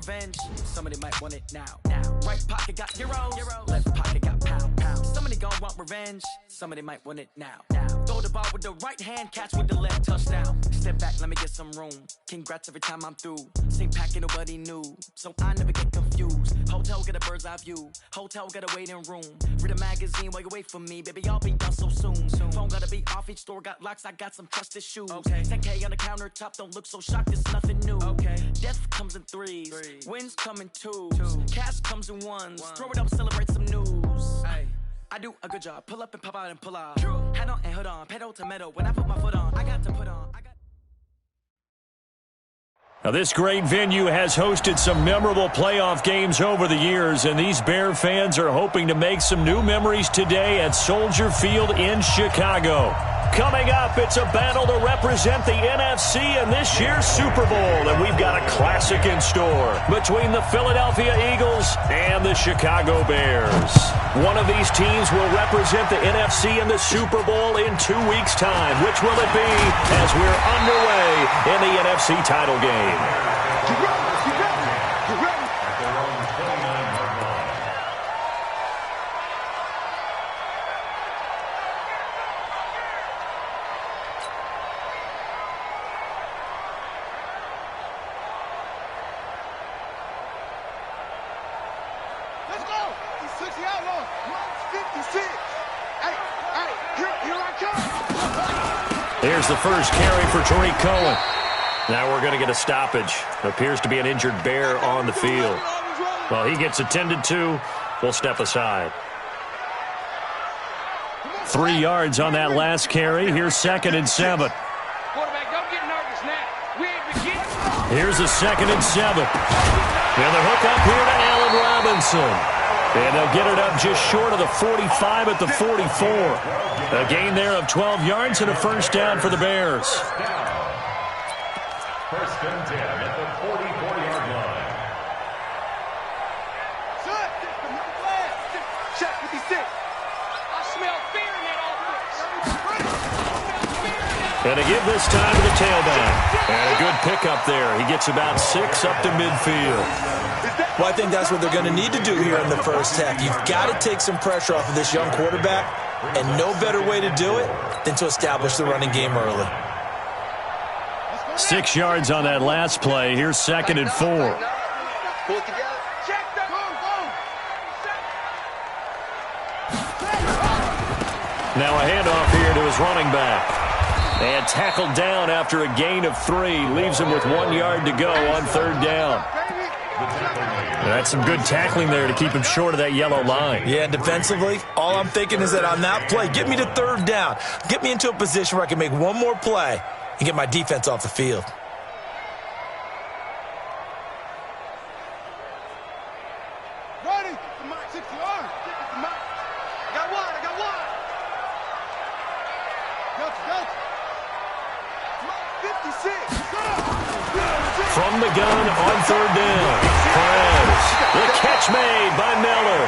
revenge. Somebody might want it now. Right pocket got euros. Left pocket got pound. Somebody gon' want revenge. Somebody might want it now. Throw the ball with the right hand, catch with the left, touchdown. Step back, let me get some room. Congrats every time I'm through. Same packet, nobody knew, so I never get confused. Hotel get a bird's eye view. Hotel got a waiting room. Read a magazine while you wait for me, baby. I'll be done so soon. Phone gotta be off. Each store got locks. I got some trusted shoes. 10K on the countertop. Don't look so shocked. It's nothing new. Death comes in threes. Wins come in twos. Cash comes in ones. Throw it up, celebrate some news. I do a good job. Pull up and pop out and pull out. Head on and hood on. Pedal to metal. When I put my foot on, I got to put on. Now, this great venue has hosted some memorable playoff games over the years, and these Bear fans are hoping to make some new memories today at Soldier Field in Chicago. Coming up, it's a battle to represent the NFC in this year's Super Bowl, and we've got a classic in store between the Philadelphia Eagles and the Chicago Bears. One of these teams will represent the NFC in the Super Bowl in 2 weeks' time. Which will it be as we're underway in the NFC title game? Here's the first carry for Tariq Cohen. Now we're going to get a stoppage. Appears to be an injured Bear on the field. Well, he gets attended to. We'll step aside. 3 yards on that last carry. Here's 2nd and 7. Quarterback, don't get nervous now. We ain't beginning. Here's a 2nd and 7. And the hook up here to Allen Robinson. And they'll get it up just short of the 45 at the 44. A gain there of 12 yards and a first down for the Bears. First and 10 at the 44-yard line. Check 56. I smell fear in that offense. And a give this time to the tailback. And a good pickup there. He gets about 6 up to midfield. Well, I think that's what they're going to need to do here in the first half. You've got to take some pressure off of this young quarterback, and no better way to do it than to establish the running game early. 6 yards on that last play. Here's 2nd and 4. Now a handoff here to his running back. And tackled down after a gain of 3. Leaves him with 1 yard to go on 3rd down. That's some good tackling there to keep him short of that yellow line. Yeah, defensively, all I'm thinking is that on that play, get me to 3rd down. Get me into a position where I can make one more play and get my defense off the field. Ready? 60 yards. I got one. Gotcha. 56. From the gun on 3rd down. Perez. The catch made by Miller.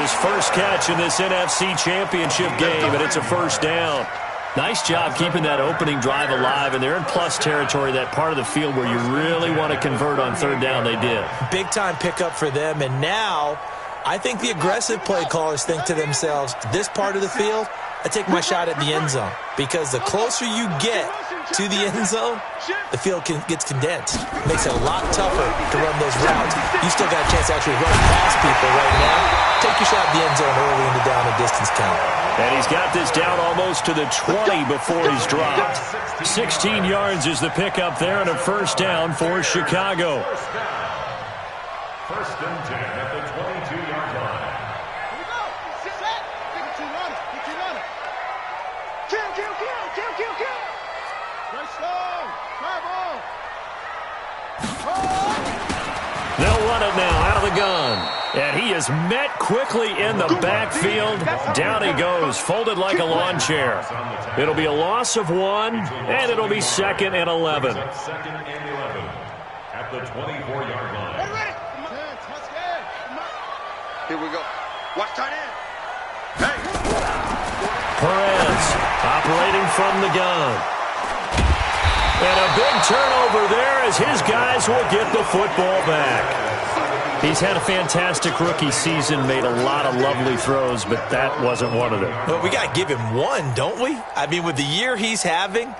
His first catch in this NFC Championship game, and it's a first down. Nice job keeping that opening drive alive, and they're in plus territory, that part of the field where you really want to convert on 3rd down. They did. Big-time pickup for them, and now I think the aggressive play callers think to themselves, this part of the field, I take my shot at the end zone, because the closer you get to the end zone, the field gets condensed. Makes it a lot tougher to run those routes. You still got a chance to actually run past people right now. Take your shot at the end zone early in the down and distance count. And he's got this down almost to the 20 before he's dropped. 16 yards is the pickup there, and a first down for Chicago. First and 10 at the 22-yard line. Here we go. Set. Get your runner. Kill. Great slow. They'll run it now out of the gun. And he is met quickly in the backfield. Down he goes, folded like a lawn chair. It'll be a loss of 1, and it'll be 2nd and 11. 2nd and 11 at the 24-yard line. Ready? Here we go. Watch tight end. Hey. Perez operating from the gun. And a big turnover there as his guys will get the football back. He's had a fantastic rookie season, made a lot of lovely throws, but that wasn't one of them. Well, we got to give him one, don't we? I mean, with the year he's having,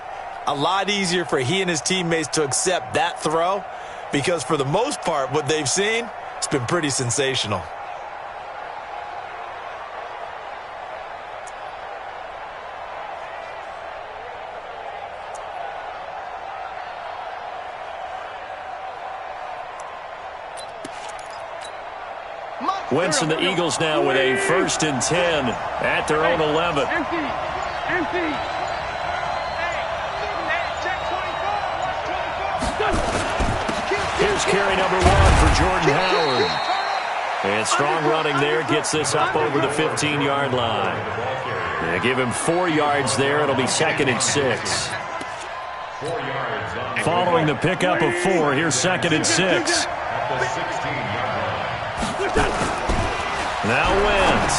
a lot easier for he and his teammates to accept that throw because for the most part, what they've seen, it's been pretty sensational. Wentz and the Eagles now with a 1st and 10 at their own 11. Empty. Here's carry number 1 for Jordan Howard. And strong running there gets this up over the 15-yard line. They give him 4 yards there. It'll be 2nd and 6. Following the pickup of 4, here's 2nd and 6. Now Wentz.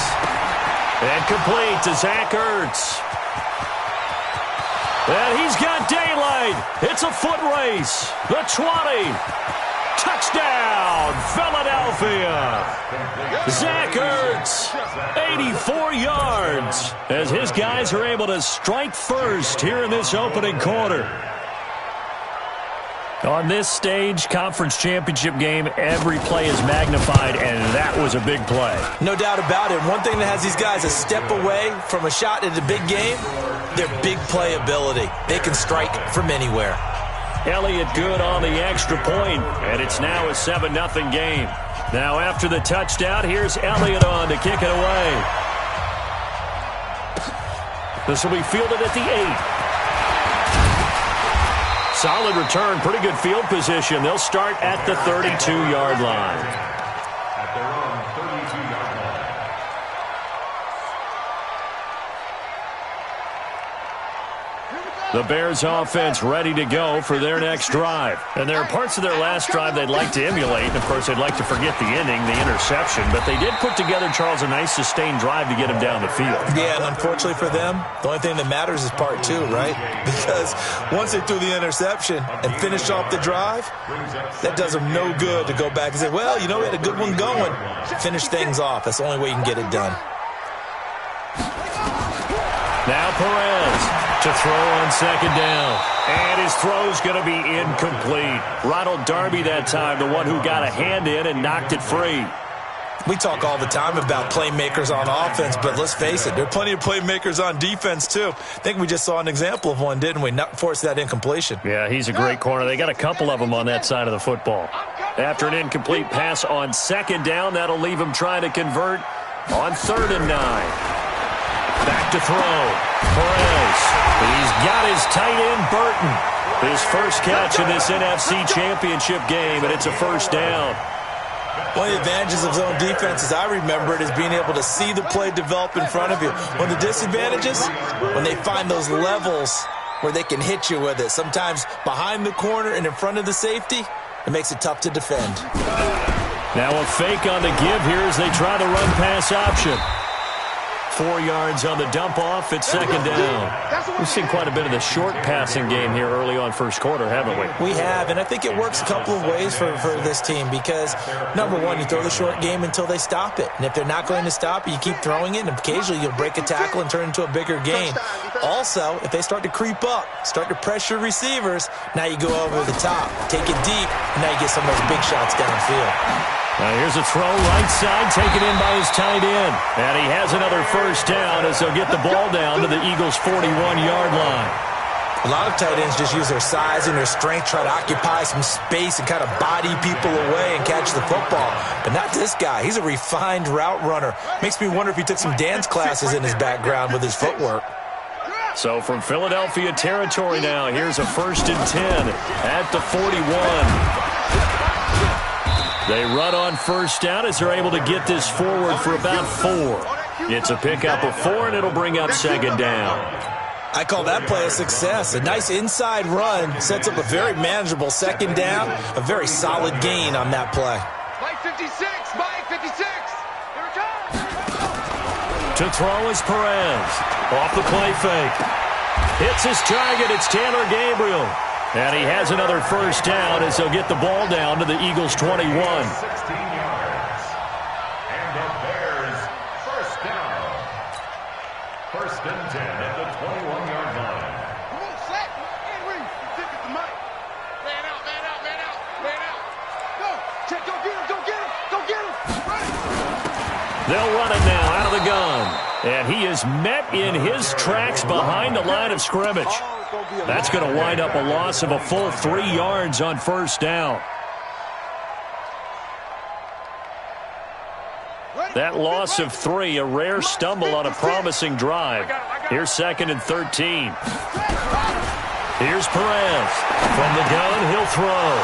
And complete to Zach Ertz. And he's got daylight. It's a foot race. The 20. Touchdown, Philadelphia. Zach Ertz, 84 yards, as his guys are able to strike first here in this opening quarter. On this stage, conference championship game, every play is magnified, and that was a big play. No doubt about it. One thing that has these guys a step away from a shot at a big game, their big play ability. They can strike from anywhere. Elliott good on the extra point, and it's now a 7-0 game. Now after the touchdown, here's Elliott on to kick it away. This will be fielded at the 8. Solid return, pretty good field position. They'll start at the 32-yard line. At their own 32-yard line. The Bears offense ready to go for their next drive. And there are parts of their last drive they'd like to emulate. And, of course, they'd like to forget the inning, the interception. But they did put together, Charles, a nice sustained drive to get him down the field. Yeah, and unfortunately for them, the only thing that matters is part 2, right? Because once they threw the interception and finished off the drive, that does them no good to go back and say, well, you know, we had a good one going. Finish things off. That's the only way you can get it done. Now Perez to throw on 2nd down. And his throw's going to be incomplete. Ronald Darby that time, the one who got a hand in and knocked it free. We talk all the time about playmakers on offense, but let's face it, there are plenty of playmakers on defense, too. I think we just saw an example of one, didn't we? Not force that incompletion. Yeah, he's a great corner. They got a couple of them on that side of the football. After an incomplete pass on 2nd down, that'll leave him trying to convert on 3rd and 9. Back to throw. Perez. He's got his tight end, Burton. His first catch in this NFC Championship game, and it's a 1st down. One of the advantages of zone defense, as I remember it, is being able to see the play develop in front of you. One of the disadvantages, when they find those levels where they can hit you with it, sometimes behind the corner and in front of the safety, it makes it tough to defend. Now a fake on the give here as they try the run-pass option. 4 yards on the dump-off at 2nd down. We've seen quite a bit of the short passing game here early on first quarter, haven't we? We have, and I think it works a couple of ways for this team because, number one, you throw the short game until they stop it. And if they're not going to stop it, you keep throwing it, and occasionally you'll break a tackle and turn it into a bigger gain. Also, if they start to creep up, start to pressure receivers, now you go over the top, take it deep, and now you get some of those big shots downfield. Now here's a throw right side, taken in by his tight end. And he has another 1st down as they'll get the ball down to the Eagles' 41-yard line. A lot of tight ends just use their size and their strength, try to occupy some space and kind of body people away and catch the football. But not this guy. He's a refined route runner. Makes me wonder if he took some dance classes in his background with his footwork. So from Philadelphia territory now, here's a 1st and 10 at the 41. They run on 1st down as they're able to get this forward for about 4. It's a pickup of 4, and it'll bring up 2nd down. I call that play a success. A nice inside run sets up a very manageable 2nd down, a very solid gain on that play. Mike 56, Mike 56. Here it comes. To throw is Perez. Off the play fake. Hits his target. It's Taylor Gabriel. And he has another first down as he'll get the ball down to the Eagles' 21. 16 yards. And the Bears first down. First and 10 at the 21-yard line. Come on, Slack. And Reese. Stick it to Mike. Man out, man out, man out, man out. Go. Check, go get him, go get him, go get him. Run it. They'll run it now out of the gun. And he is met in his tracks behind the line of scrimmage. That's going to wind up a loss of a full 3 yards on first down. That loss of 3, a rare stumble on a promising drive. Here's 2nd and 13. Here's Perez. From the gun, he'll throw.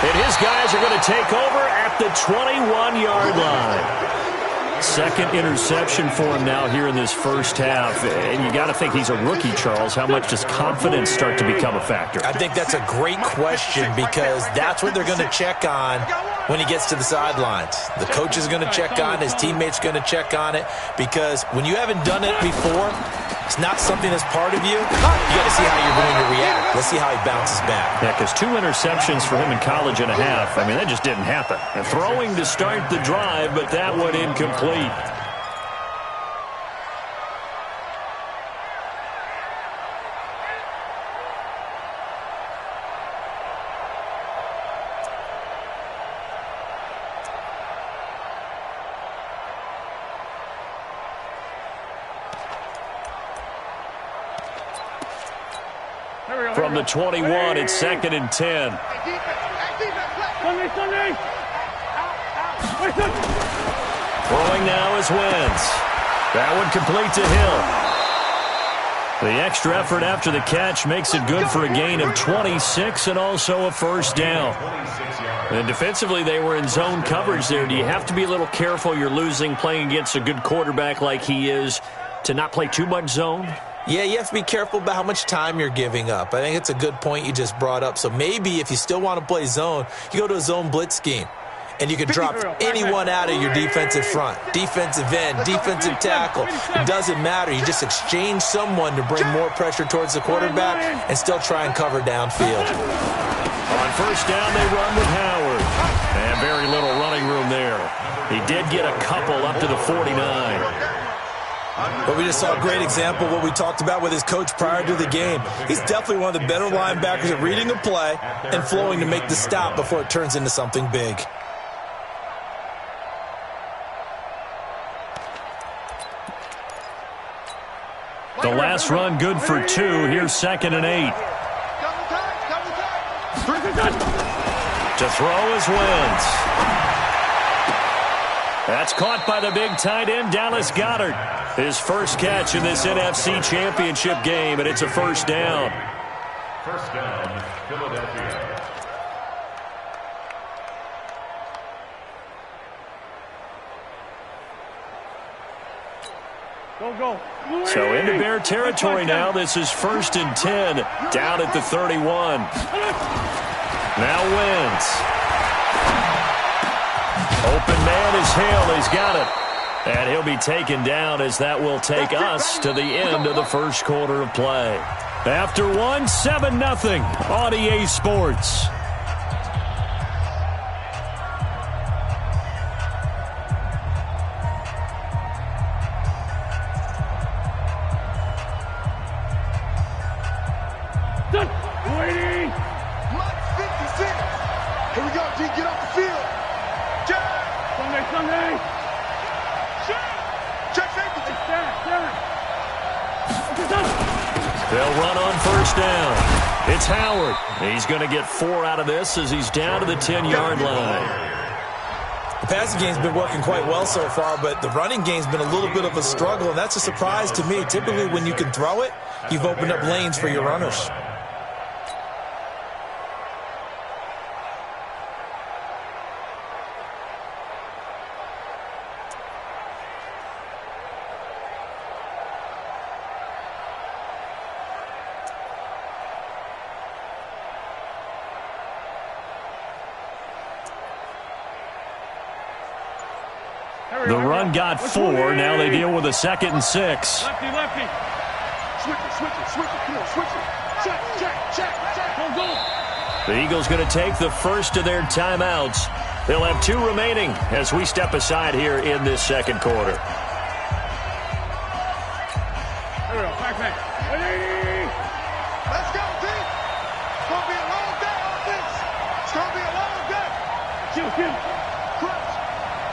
And his guys are going to take over at the 21-yard line. Second interception for him now here in this first half. And you got to think he's a rookie, Charles. How much does confidence start to become a factor? I think that's a great question because that's what they're going to check on when he gets to the sidelines. The coach is going to check on, his teammates going to check on it, because when you haven't done it before, it's not something that's part of you. You got to see how you're going to react. Let's see how he bounces back. Yeah, because 2 interceptions for him in college and a half. I mean, that just didn't happen. And throwing to start the drive, but that one incomplete. From the 21, it's 2nd and 10. Throwing now is Wentz. That one complete to Hill. The extra effort after the catch makes it good for a gain of 26 and also a first down. And defensively, they were in zone coverage there. Do you have to be a little careful? You're losing playing against a good quarterback like he is to not play too much zone? Yeah, you have to be careful about how much time you're giving up. I think it's a good point you just brought up. So maybe if you still want to play zone, you go to a zone blitz scheme. And you can drop anyone out of your defensive front. Defensive end, defensive tackle. It doesn't matter. You just exchange someone to bring more pressure towards the quarterback and still try and cover downfield. On first down, they run with Howard. And very little running room there. He did get a couple up to the 49. But we just saw a great example of what we talked about with his coach prior to the game. He's definitely one of the better linebackers at reading a play and flowing to make the stop before it turns into something big. The last run good for 2. Here's 2nd and 8. To throw is Wentz. That's caught by the big tight end, Dallas Goedert. His first catch in this NFC Championship game, and it's a first down. First down, Philadelphia. Go. So into Bear territory now. This is 1st and 10 down at the 31. Now Wentz. Open man is Hill. He's got it. And he'll be taken down as that will take us to the end of the first quarter of play. After one, 7-0 on EA Sports. Waiting. Mike 56. Here we go, G. Get off the field. Sunday. Check safety. They'll run on first down. It's Howard. He's going to get 4 out of this as he's down to the 10-yard line. The passing game's been working quite well so far, but the running game's been a little bit of a struggle, and that's a surprise to me. Typically, when you can throw it, you've opened up lanes for your runners. The run got 4. Now they deal with a 2nd and 6. Lefty. Come on, switch it. Check. Go. The Eagles going to take the first of their timeouts. They'll have 2 remaining as we step aside here in this second quarter. There we go. Back. Let's go, team. It's going to be a long day on this. It's going to be a long day. Chill.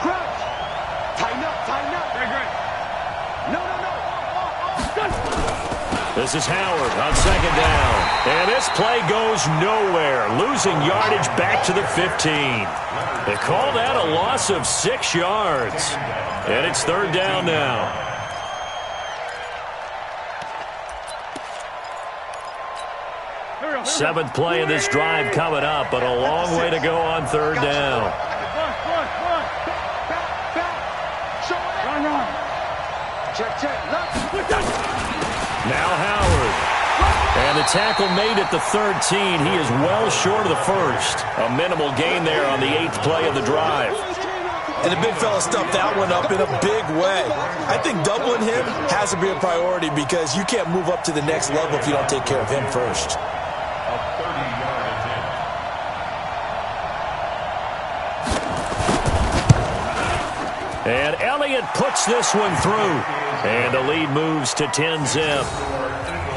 Crouch. Tighten up. Very great. No. This is Howard on second down. And this play goes nowhere. Losing yardage back to the 15. They call that a loss of 6 yards. And it's third down now. Seventh play of this drive coming up, but a long way to go on third down. Now Howard. And the tackle made at the 13. He is well short of the first. A minimal gain there on the 8th play of the drive. And the big fella stuffed that one up in a big way. I think doubling him has to be a priority because you can't move up to the next level if you don't take care of him first. A 30-yard attempt. And Elliott puts this one through. And the lead moves to 10-zip.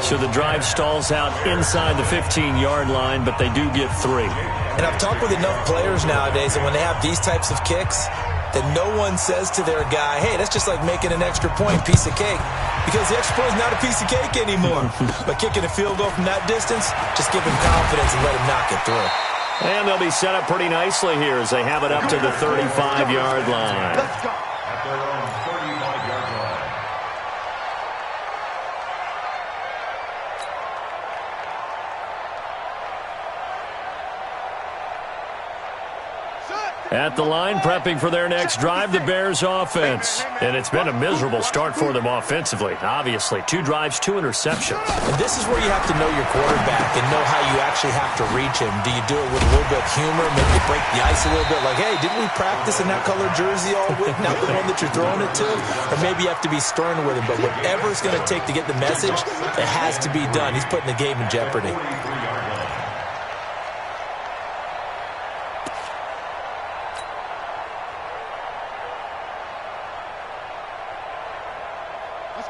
So the drive stalls out inside the 15-yard line, but they do get 3. And I've talked with enough players nowadays that when they have these types of kicks, that no one says to their guy, hey, that's just like making an extra point, piece of cake. Because the extra point is not a piece of cake anymore. But kicking a field goal from that distance, just give him confidence and let him knock it through. And they'll be set up pretty nicely here as they have it up to the 35-yard line. Let's go. At their own 35-yard line. At the line, prepping for their next drive, the Bears offense. And it's been a miserable start for them offensively. Obviously, 2 drives, 2 interceptions. And this is where you have to know your quarterback and know how you actually have to reach him. Do you do it with a little bit of humor, maybe break the ice a little bit, like, hey, didn't we practice in that colored jersey all week, not the one that you're throwing it to? Or maybe you have to be stern with him. But whatever it's going to take to get the message, it has to be done. He's putting the game in jeopardy.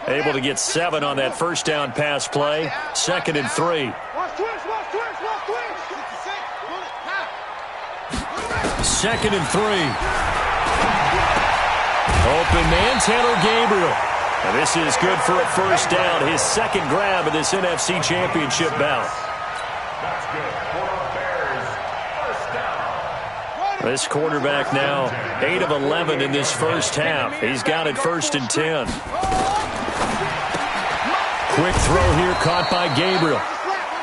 Able to get 7 on that first down pass play. 2nd and 3. Watch twitch. 2nd and 3. Open man, Taylor Gabriel. And this is good for a first down. His 2nd grab of this NFC Championship bout. That's good for a Bears first down. This quarterback now 8 of 11 in this first half. He's got it 1st and 10. Quick throw here caught by Gabriel.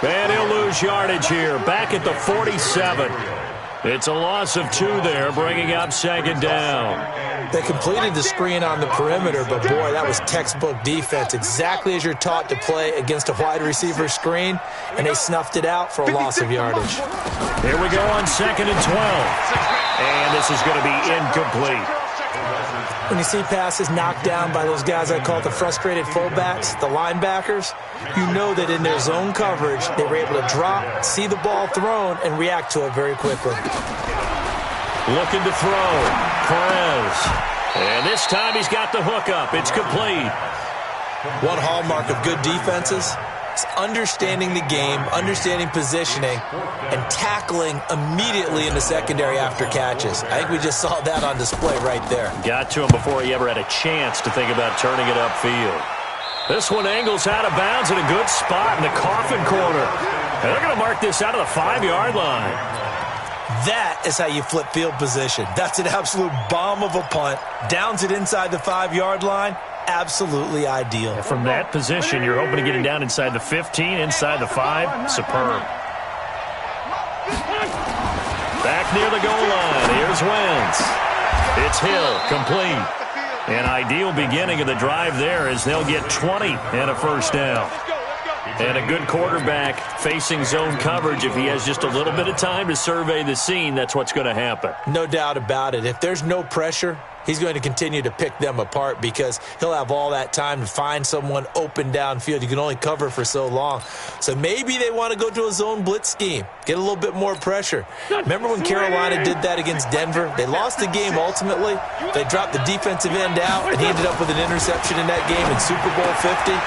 And he'll lose yardage here. Back at the 47. It's a loss of 2 there, bringing up 2nd down. They completed the screen on the perimeter, but boy, that was textbook defense. Exactly as you're taught to play against a wide receiver screen, and they snuffed it out for a loss of yardage. Here we go on 2nd and 12. And this is going to be incomplete. When you see passes knocked down by those guys I call the frustrated fullbacks, the linebackers, you know that in their zone coverage, they were able to drop, see the ball thrown, and react to it very quickly. Looking to throw. Perez. And this time he's got the hook up. It's complete. One hallmark of good defenses is understanding the game, understanding positioning, and tackling immediately in the secondary after catches. I think we just saw that on display right there. Got to him before he ever had a chance to think about turning it upfield. This one angles out of bounds in a good spot in the coffin corner. And they're going to mark this out of the 5-yard line. That is how you flip field position. That's an absolute bomb of a punt. Downs it inside the 5-yard line. Absolutely ideal. From that position, you're hoping to get it down inside the 15, inside the 5. Superb. Back near the goal line. Here's Wentz. It's Hill, complete. An ideal beginning of the drive there as they'll get 20 and a first down. And a good quarterback facing zone coverage. If he has just a little bit of time to survey the scene, that's what's going to happen. No doubt about it. If there's no pressure, he's going to continue to pick them apart because he'll have all that time to find someone open downfield. You can only cover for so long. So maybe they want to go to a zone blitz scheme, get a little bit more pressure. Remember when Carolina did that against Denver? They lost the game ultimately. They dropped the defensive end out, and he ended up with an interception in that game in Super Bowl 50.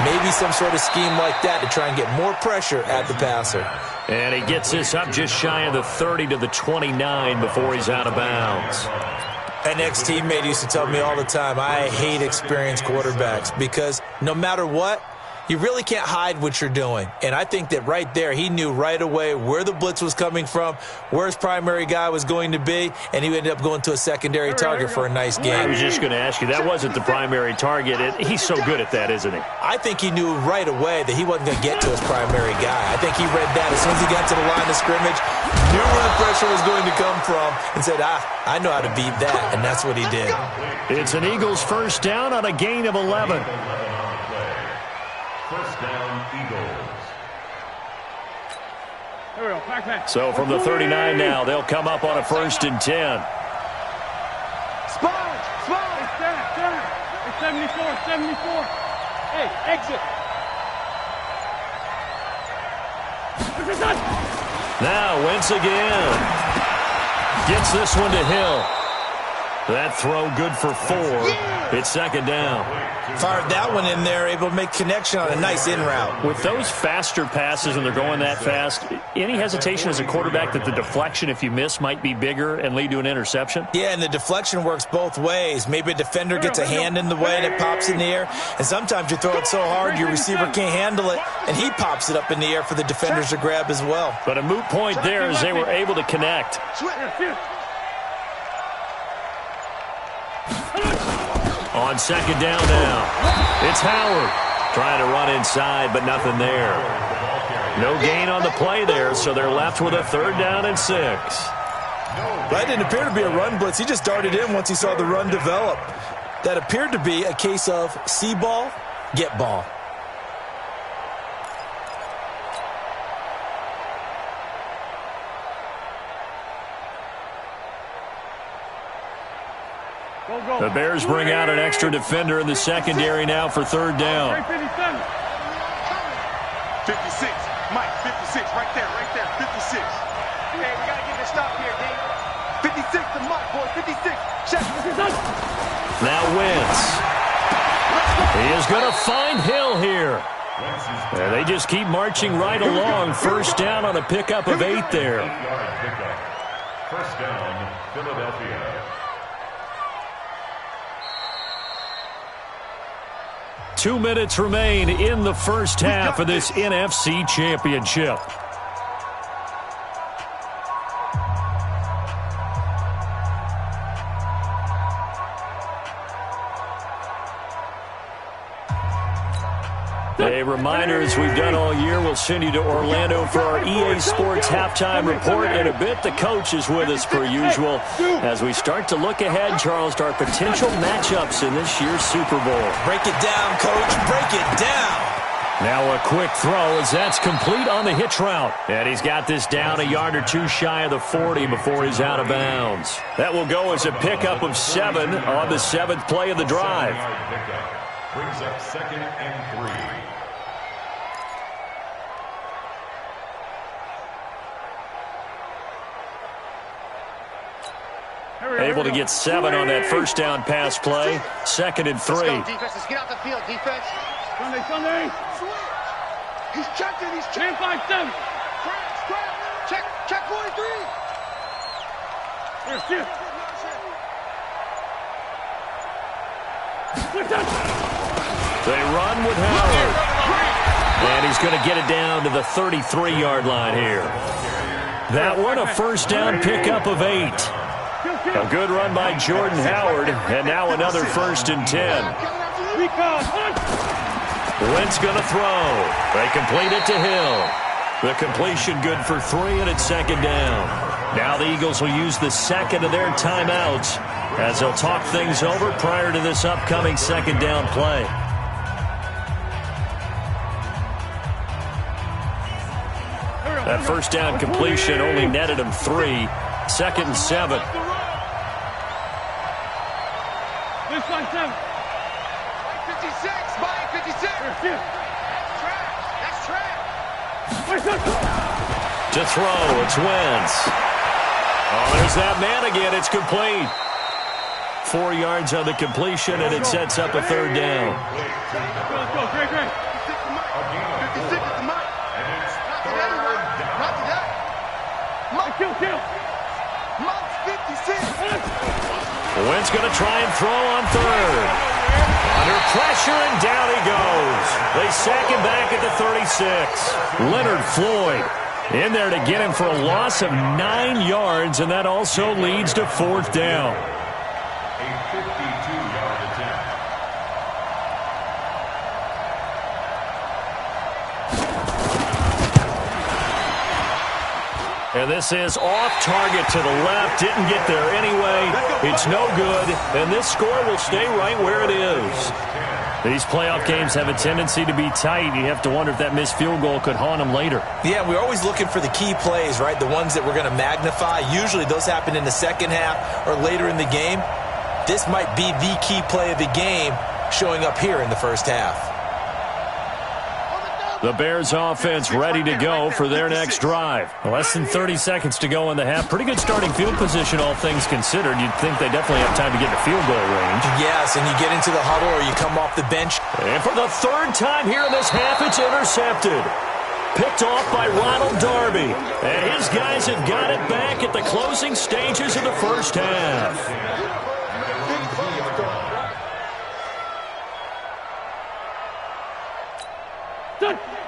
Maybe some sort of scheme like that to try and get more pressure at the passer. And he gets this up just shy of the 30 to the 29 before he's out of bounds. An ex-teammate used to tell me all the time, I hate experienced quarterbacks because no matter what, you really can't hide what you're doing. And I think that right there, he knew right away where the blitz was coming from, where his primary guy was going to be, and he ended up going to a secondary target for a nice game. I was just going to ask you, that wasn't the primary target. He's so good at that, isn't he? I think he knew right away that he wasn't going to get to his primary guy. I think he read that as soon as he got to the line of scrimmage, knew where the pressure was going to come from, and said, I know how to beat that, and that's what he did. It's an Eagles first down on a gain of 11. First down, Eagles. So from the 39 now, they'll come up on a 1st and 10. Sponge! It's 74. Hey, exit. Now Wentz again. Gets this one to Hill. That throw good for 4. It's 2nd down. Fired that one in there, able to make connection on a nice in route. With those faster passes and they're going that fast, any hesitation as a quarterback that the deflection, if you miss, might be bigger and lead to an interception? Yeah, and the deflection works both ways. Maybe a defender gets a hand in the way and it pops in the air. And sometimes you throw it so hard your receiver can't handle it, and he pops it up in the air for the defenders to grab as well. But a moot point there as they were able to connect. On 2nd down now, it's Howard trying to run inside, but nothing there. No gain on the play there, so they're left with a 3rd down and 6. That didn't appear to be a run blitz. He just darted in once he saw the run develop. That appeared to be a case of see ball, get ball. The Bears bring out an extra defender in the secondary now for 3rd down. 56. Mike, 56, right there, 56. Hey, we got to get this stop here, Dave. 56 to Mike, boy, 56. Check. Now Wentz. He is going to find Hill here. And they just keep marching right along. 1st down on a pickup of 8 there. 8-yard pickup. 1st down, Philadelphia. 2 minutes remain in the first half of this NFC Championship. A reminder, as we've done all year, we'll send you to Orlando for our EA Sports halftime report. In a bit, the coach is with us per usual as we start to look ahead, Charles, to our potential matchups in this year's Super Bowl. Break it down, coach. Break it down. Now a quick throw as that's complete on the hitch route. And he's got this down a yard or 2 shy of the 40 before he's out of bounds. That will go as a pickup of 7 on the 7th play of the drive. 7-yard pickup. Brings up 2nd and 3. Able to get 7 on that 1st down pass play. 2nd and 3. Let's go, defense. Let's get out the field, defense. Sunday. He's checking. 10-5-7. Check 43. They run with Howard. And he's going to get it down to the 33-yard line here. That one, a 1st down pickup of 8. A good run by Jordan Howard, and now another 1st and 10. Wentz going to throw. They complete it to Hill. The completion good for 3, and it's 2nd down. Now the Eagles will use the 2nd of their timeouts as they'll talk things over prior to this upcoming 2nd down play. That 1st down completion only netted him 3. 2nd and 7. Mike 56. That's trash. To throw, it's Wentz. Oh, there's that man again. It's complete. 4 yards on the completion, and it sets up a third down. Go, Greg. 56 is the Mike. Not today. Mike, kill. Mike's 56. Wentz going to try and throw on third. Under pressure, and down he goes. They sack him back at the 36. Leonard Floyd in there to get him for a loss of 9 yards, and that also leads to fourth down. A 52-yard attempt. And this is off target to the left. Didn't get there anyway. It's no good, and this score will stay right where it is. These playoff games have a tendency to be tight. You have to wonder if that missed field goal could haunt them later. Yeah, we're always looking for the key plays, right? The ones that we're going to magnify. Usually those happen in the second half or later in the game. This might be the key play of the game showing up here in the first half. The Bears offense ready to go for their next drive. Less than 30 seconds to go in the half. Pretty good starting field position, all things considered. You'd think they definitely have time to get in the field goal range. Yes, and you get into the huddle or you come off the bench. And for the third time here in this half, it's intercepted. Picked off by Ronald Darby. And his guys have got it back at the closing stages of the first half.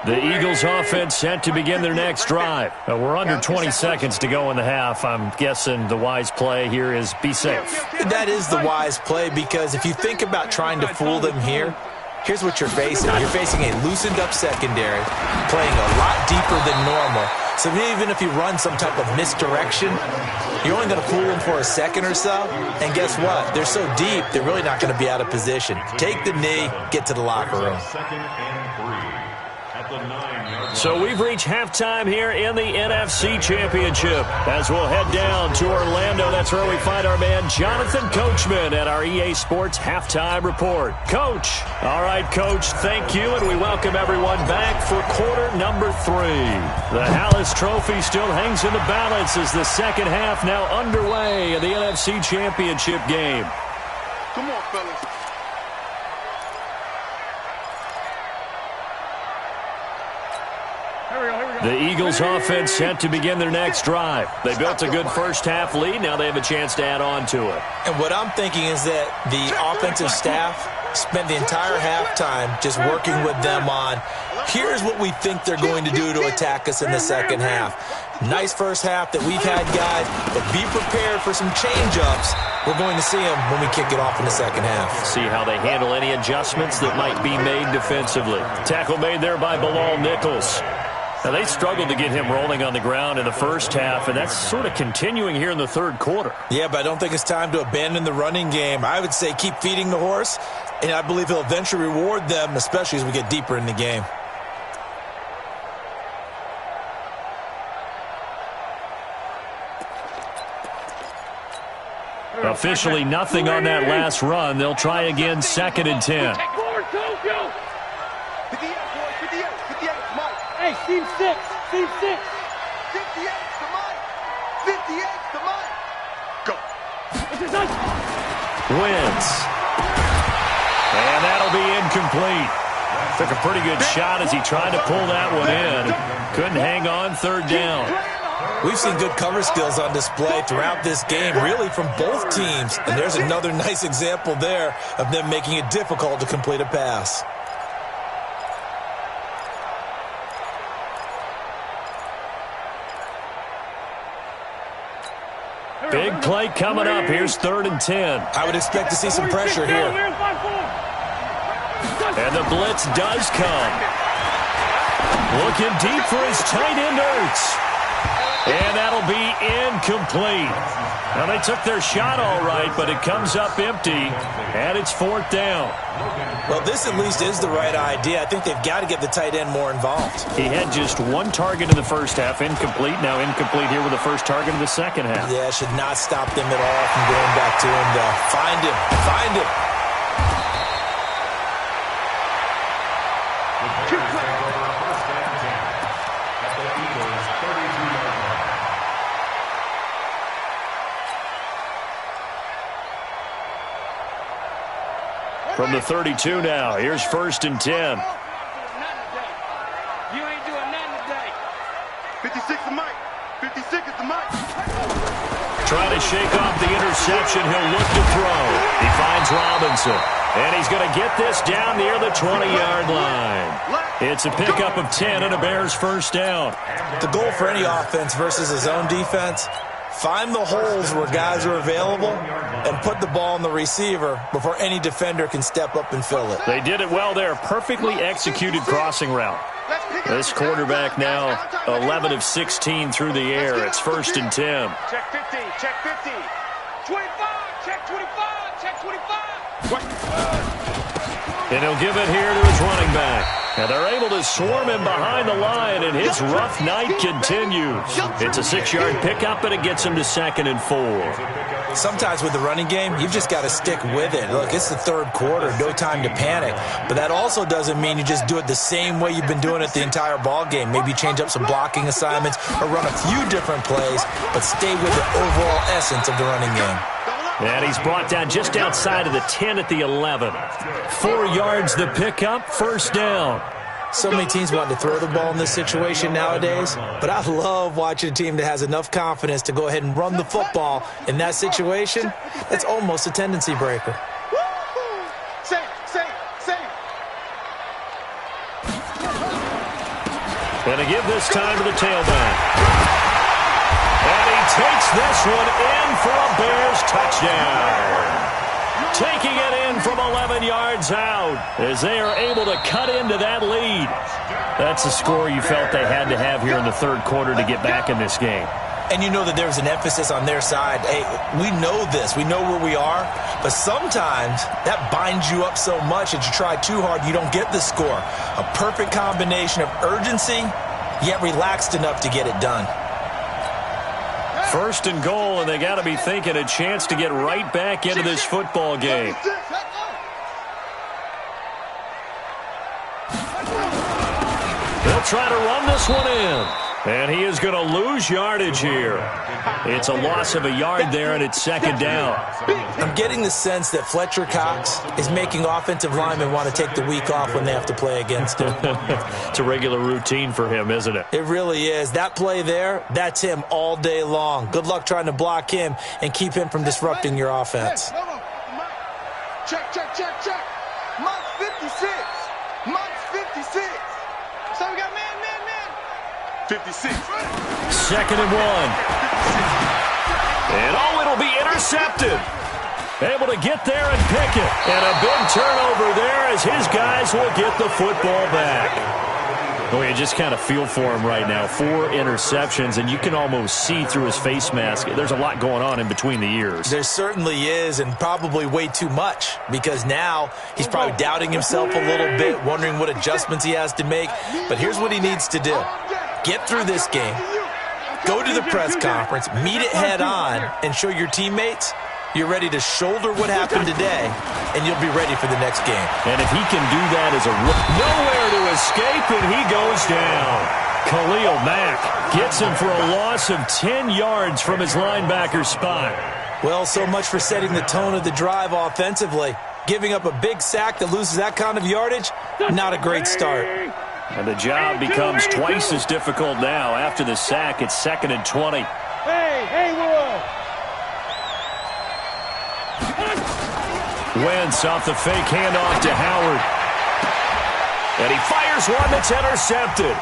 The Eagles offense set to begin their next drive. We're under 20 seconds to go in the half. I'm guessing the wise play here is be safe. That is the wise play, because if you think about trying to fool them here, here's what you're facing. You're facing a loosened up secondary, playing a lot deeper than normal. So even if you run some type of misdirection, you're only going to fool them for a second or so. And guess what? They're so deep, they're really not going to be out of position. Take the knee, get to the locker room. Second and 3. So we've reached halftime here in the NFC Championship. As we'll head down to Orlando, that's where we find our man Jonathan Coachman at our EA Sports Halftime Report. Coach. All right, Coach, thank you, and we welcome everyone back for quarter number 3. The Hallis Trophy still hangs in the balance as the second half now underway in the NFC Championship game. Come on, fellas. The Eagles offense set to begin their next drive. They built a good first half lead. Now they have a chance to add on to it. And what I'm thinking is that the offensive staff spent the entire halftime just working with them on, here's what we think they're going to do to attack us in the second half. Nice first half that we've had, guys, but be prepared for some change-ups. We're going to see them when we kick it off in the second half. See how they handle any adjustments that might be made defensively. Tackle made there by Bilal Nichols. Now, they struggled to get him rolling on the ground in the first half, and that's sort of continuing here in the third quarter. Yeah, but I don't think it's time to abandon the running game. I would say keep feeding the horse, and I believe he'll eventually reward them, especially as we get deeper in the game. Officially nothing on that last run. They'll try again, 2nd and 10. Hey, Steve 6. 58's the Mike. 58's the Mike. Go. Wins. And that'll be incomplete. Took a pretty good shot as he tried to pull that one in. Couldn't hang on, third down. We've seen good cover skills on display throughout this game, really from both teams. And there's another nice example there of them making it difficult to complete a pass. Big play coming up. Here's 3rd and 10. I would expect to see some pressure here. And the blitz does come. Looking deep for his tight end, Ertz. And that'll be incomplete. Now, they took their shot all right, but it comes up empty, and it's 4th down. Well, this at least is the right idea. I think they've got to get the tight end more involved. He had just one target in the first half, incomplete. Now incomplete here with the first target of the second half. Yeah, should not stop them at all from going back to him, though. Find him. From the 32 now, here's 1st and 10. You ain't doing nothing today. 56 is Mike. 56 is the Mike. Trying to shake off the interception. He'll look to throw. He finds Robinson. And he's going to get this down near the 20-yard line. It's a pickup of 10 and a Bears first down. The goal for any offense versus a zone defense, find the holes where guys are available and put the ball in the receiver before any defender can step up and fill it. They did it well there. Perfectly executed crossing route. This quarterback now 11 of 16 through the air. It's 1st and 10. Check 50. Check 50. 25. Check 25. Check 25. And he'll give it here to his running back. And they're able to swarm him behind the line, and his rough night continues. It's a 6-yard pickup, and it gets him to 2nd and 4. Sometimes with the running game, you've just got to stick with it. Look, it's the 3rd quarter, no time to panic. But that also doesn't mean you just do it the same way you've been doing it the entire ball game. Maybe change up some blocking assignments or run a few different plays, but stay with the overall essence of the running game. And he's brought down just outside of the 10 at the 11. 4 yards the pickup, 1st down. So many teams want to throw the ball in this situation nowadays, but I love watching a team that has enough confidence to go ahead and run the football in that situation. That's almost a tendency breaker. And to give this time to the tailback. And he takes this one in for a Bears touchdown. Taking it in from 11 yards out as they are able to cut into that lead. That's the score you felt they had to have here in the 3rd quarter to get back in this game. And you know that there's an emphasis on their side. Hey, we know this. We know where we are. But sometimes that binds you up so much that you try too hard, you don't get the score. A perfect combination of urgency, yet relaxed enough to get it done. 1st and goal, and they got to be thinking a chance to get right back into this football game. They'll try to run this one in. And he is going to lose yardage here. It's a loss of a yard there, and it's 2nd down. I'm getting the sense that Fletcher Cox is making offensive linemen want to take the week off when they have to play against him. It's a regular routine for him, isn't it? It really is. That play there, that's him all day long. Good luck trying to block him and keep him from disrupting your offense. Check, check, check, check. Mike's 56. Mike's 56. So we got man. 56. 2nd and 1. And it'll be intercepted. Able to get there and pick it. And a big turnover there as his guys will get the football back. Well, you just kind of feel for him right now. 4 interceptions, and you can almost see through his face mask. There's a lot going on in between the ears. There certainly is, and probably way too much, because now he's probably doubting himself a little bit, wondering what adjustments he has to make. But here's what he needs to do. Get through this game, go to the press conference, meet it head on, and show your teammates you're ready to shoulder what happened today, and you'll be ready for the next game. And if he can do that as a nowhere to escape, and he goes down. Khalil Mack gets him for a loss of 10 yards from his linebacker spot. Well, so much for setting the tone of the drive offensively. Giving up a big sack that loses that kind of yardage, not a great start. And the job becomes twice as difficult now. After the sack, it's 2nd and 20. Hey, Will. Wentz off the fake handoff to Howard. And he fires one that's intercepted.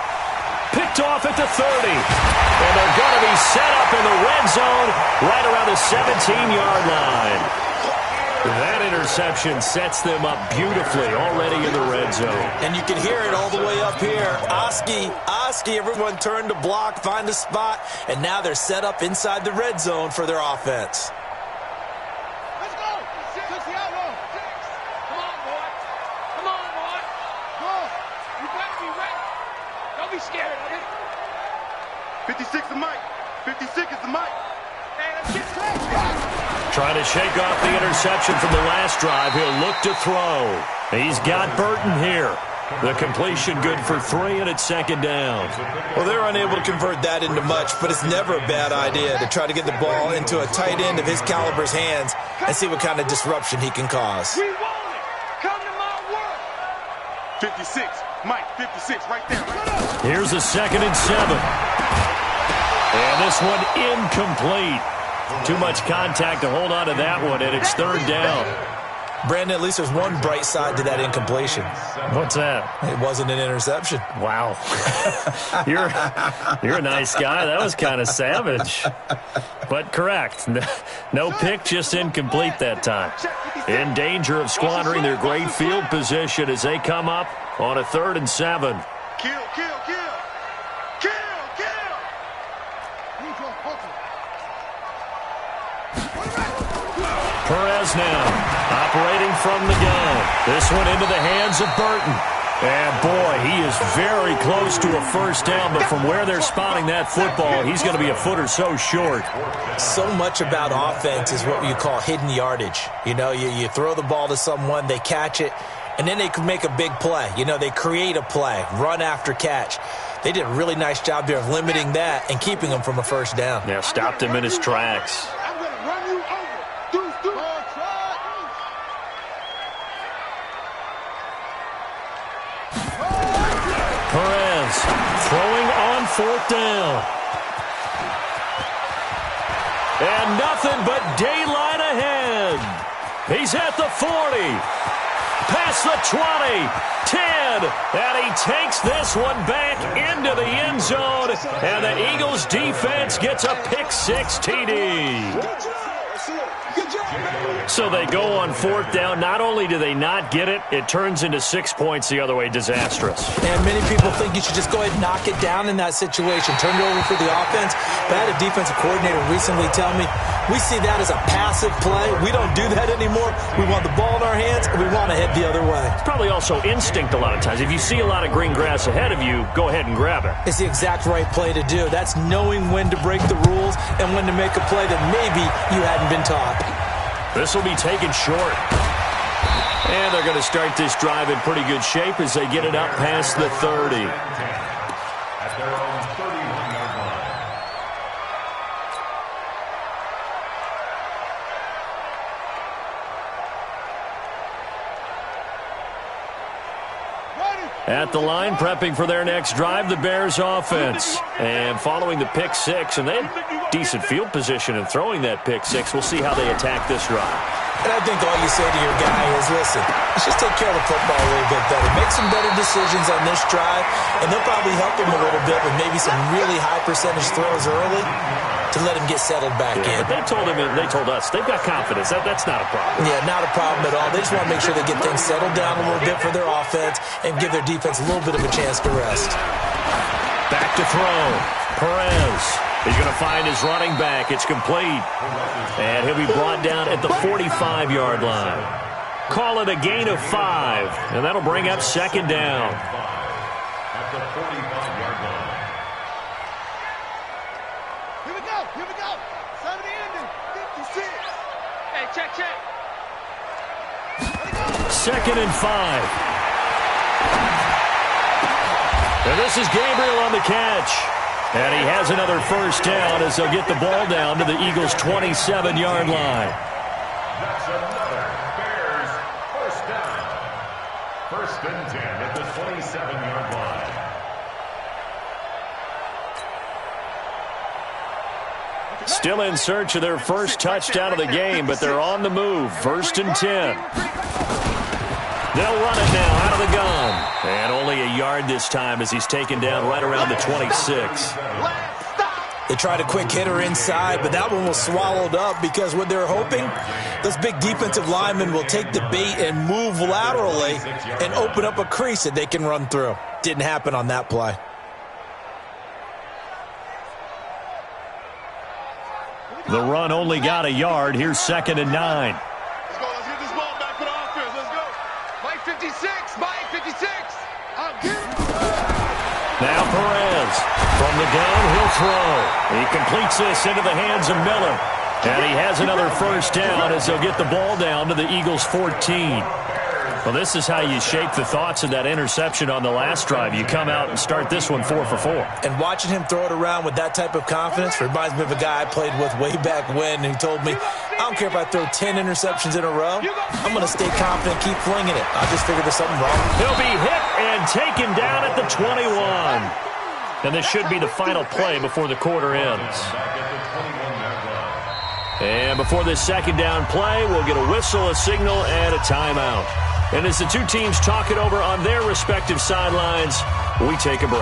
Picked off at the 30. And they're going to be set up in the red zone right around the 17-yard line. That interception sets them up beautifully already in the red zone. And you can hear it all the way up here. Oski, everyone turned to block, find a spot, and now they're set up inside the red zone for their offense. Let's go. 60 out low. Come on, boy. Come on, boy. Go. You better be ready. Don't be scared of it. 56 is Mike. 56 is the Mike. Hey, let's get close. Trying to shake off the interception from the last drive. He'll look to throw. He's got Burton here. The completion good for 3, and it's 2nd down. Well, they're unable to convert that into much, but it's never a bad idea to try to get the ball into a tight end of his caliber's hands and see what kind of disruption he can cause. We want it. Come 56. Mike, 56, right there. Here's a 2nd and 7. And this one incomplete. Too much contact to hold on to that one, and it's 3rd down. Brandon, at least there's one bright side to that incompletion. What's that? It wasn't an interception. Wow. You're a nice guy. That was kind of savage. But correct. No pick, just incomplete that time. In danger of squandering their great field position as they come up on a 3rd and 7. Kill, kill, kill. Kill, kill. Perez now operating from the gun. This one into the hands of Burton. And, boy, he is very close to a 1st down, but from where they're spotting that football, he's going to be a foot or so short. So much about offense is what you call hidden yardage. You know, you throw the ball to someone, they catch it, and then they can make a big play. You know, they create a play, run after catch. They did a really nice job there of limiting that and keeping him from a 1st down. Yeah, stopped him in his tracks. I'm going to run you over. Perez throwing on 4th down. And nothing but daylight ahead. He's at the 40. Past the 20. 10. And he takes this one back into the end zone. And the Eagles defense gets a pick-6 TD. So they go on 4th down. Not only do they not get it, it turns into 6 points the other way. Disastrous. And many people think you should just go ahead and knock it down in that situation. Turn it over for the offense. But I had a defensive coordinator recently tell me, we see that as a passive play. We don't do that anymore. We want the ball in our hands, and we want to head the other way. It's probably also instinct a lot of times. If you see a lot of green grass ahead of you, go ahead and grab it. It's the exact right play to do. That's knowing when to break the rules and when to make a play that maybe you hadn't been taught. This will be taken short. And they're going to start this drive in pretty good shape as they get it up past the 30. At their own 31-yard line. At the line, prepping for their next drive, the Bears offense. And following the pick-6, and they had decent field position in throwing that pick-6. We'll see how they attack this drive. And I think all you say to your guy is, listen, let's just take care of the football a little bit better. Make some better decisions on this drive, and they'll probably help him a little bit with maybe some really high percentage throws early to let him get settled back in. But they told us they've got confidence. That's not a problem. Yeah, not a problem at all. They just want to make sure they get things settled down a little bit for their offense and give their defense a little bit of a chance to rest. Back to throw. Perez. He's going to find his running back. It's complete. And he'll be brought down at the 45-yard line. Call it a gain of 5. And that'll bring up 2nd down. At the 45-yard line. Here we go. 70 ending. 56. Hey, check. 2nd and 5. And this is Gabriel on the catch. And he has another 1st down as they'll get the ball down to the Eagles' 27-yard line. That's another Bears 1st down. 1st and 10 at the 27-yard line. Still in search of their first touchdown of the game, but they're on the move. 1st and 10. They'll run it now out of the gun. And only a yard this time as he's taken down right around the 26. They tried a quick hitter inside, but that one was swallowed up because what they're hoping, those big defensive linemen will take the bait and move laterally and open up a crease that they can run through. Didn't happen on that play. The run only got a yard. Here's 2nd and 9. Let's go. Let's get this ball back for the offense. Let's go. Mike 56. Mike 56. I'll get him. Now Perez. From the gun, he'll throw. He completes this into the hands of Miller. And he has another 1st down as they'll get the ball down to the Eagles' 14. Well, this is how you shape the thoughts of that interception on the last drive. You come out and start this one 4 for 4. And watching him throw it around with that type of confidence reminds me of a guy I played with way back when who told me, I don't care if I throw 10 interceptions in a row. I'm going to stay confident, keep flinging it. I just figured there's something wrong. He'll be hit and taken down at the 21. And this should be the final play before the quarter ends. And before this second down play, we'll get a whistle, a signal, and a timeout. And as the two teams talk it over on their respective sidelines, we take a break.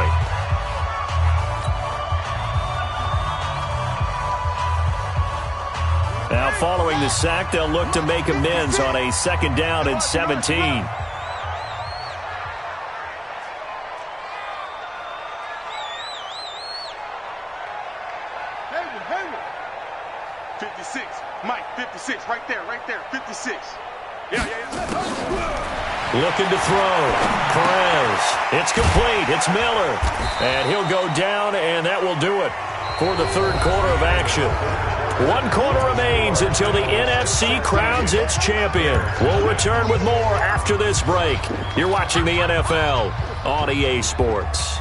Now, following the sack, they'll look to make amends on a second down and 17. 56. Mike, 56. Right there, 56. Yeah. Looking to throw. Perez. It's complete. It's Miller. And he'll go down, and that will do it for the third quarter of action. 1 quarter remains until the NFC crowns its champion. We'll return with more after this break. You're watching the NFL on EA Sports.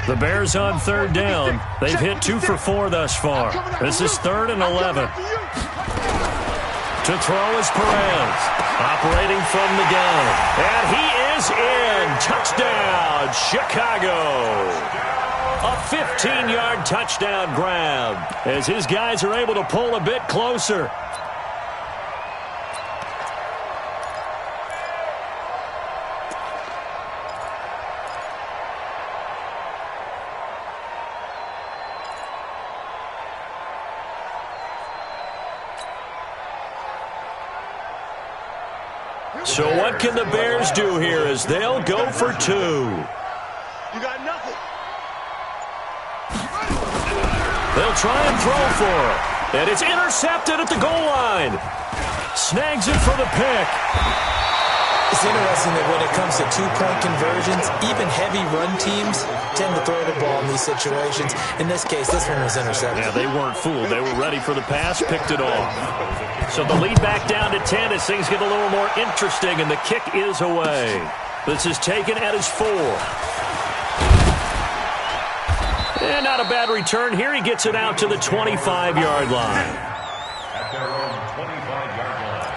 The Bears on third down. They've hit 2 for 4 thus far. This is 3rd and 11. To throw is Perez. Operating from the gun. And he is in. Touchdown, Chicago. A 15-yard touchdown grab as his guys are able to pull a bit closer. So what can the Bears do here as they'll go for 2? You got nothing. They'll try and throw for it. And it's intercepted at the goal line. Snags it for the pick. It's interesting that when it comes to two-point conversions, even heavy run teams tend to throw the ball in these situations. In this case, this one was intercepted. Yeah, they weren't fooled. They were ready for the pass, picked it off. So the lead back down to 10 as things get a little more interesting, and the kick is away. This is taken at his 4. And not a bad return here. He gets it out to the 25-yard line. At their own 25-yard line.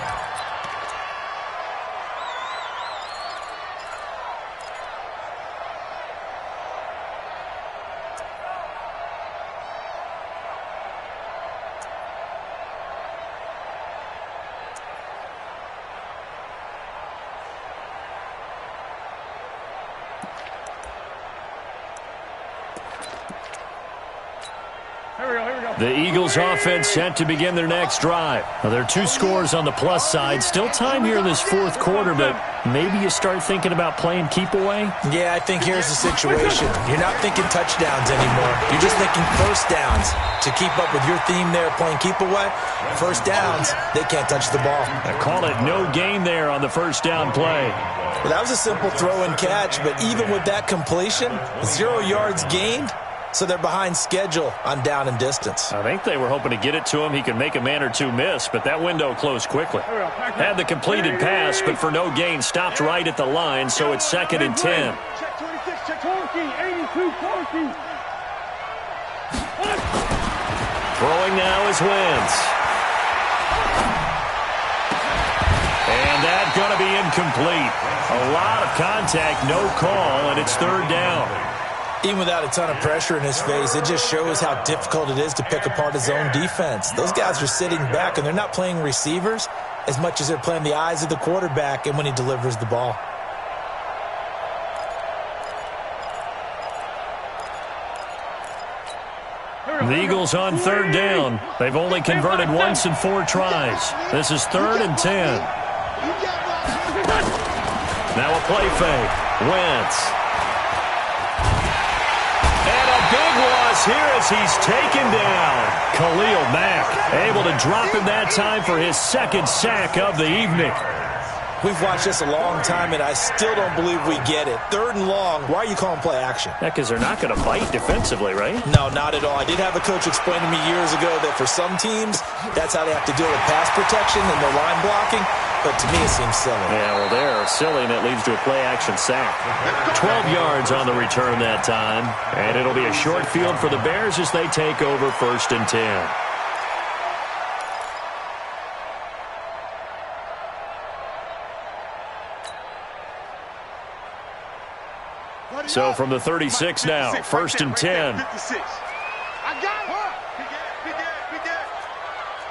The Eagles offense set to begin their next drive. Now, there are 2 scores on the plus side. Still time here in this 4th quarter, but maybe you start thinking about playing keep away? Yeah, I think here's the situation. You're not thinking touchdowns anymore. You're just thinking first downs. To keep up with your theme there, playing keep away, first downs, they can't touch the ball. I call it no gain there on the first down play. Well, that was a simple throw and catch, but even with that completion, 0 yards gained. So they're behind schedule on down and distance. I think they were hoping to get it to him. He could make a man or 2 miss, but that window closed quickly. Had the completed pass, but for no gain, stopped right at the line, so it's 2nd and 10. Check 26, check 82, Throwing now is Wentz. And that's going to be incomplete. A lot of contact, no call, and it's 3rd down. Even without a ton of pressure in his face, it just shows how difficult it is to pick apart his own defense. Those guys are sitting back, and they're not playing receivers as much as they're playing the eyes of the quarterback and when he delivers the ball. The Eagles on 3rd down. They've only converted once in 4 tries. This is 3rd and 10. Now a play fake. Wentz. And a big loss here as he's taken down. Khalil Mack able to drop him that time for his 2nd sack of the evening. We've watched this a long time, and I still don't believe we get it. 3rd and long, why are you calling play action? Yeah, because they're not going to bite defensively, right? No, not at all. I did have a coach explain to me years ago that for some teams, that's how they have to deal with pass protection and their line blocking. but to me it seems silly. Yeah, well, they're silly, and it leads to a play-action sack. 12 yards on the return that time, and it'll be a short field for the Bears as they take over 1st and 10. So from the 36 now, 1st and 10. I got it.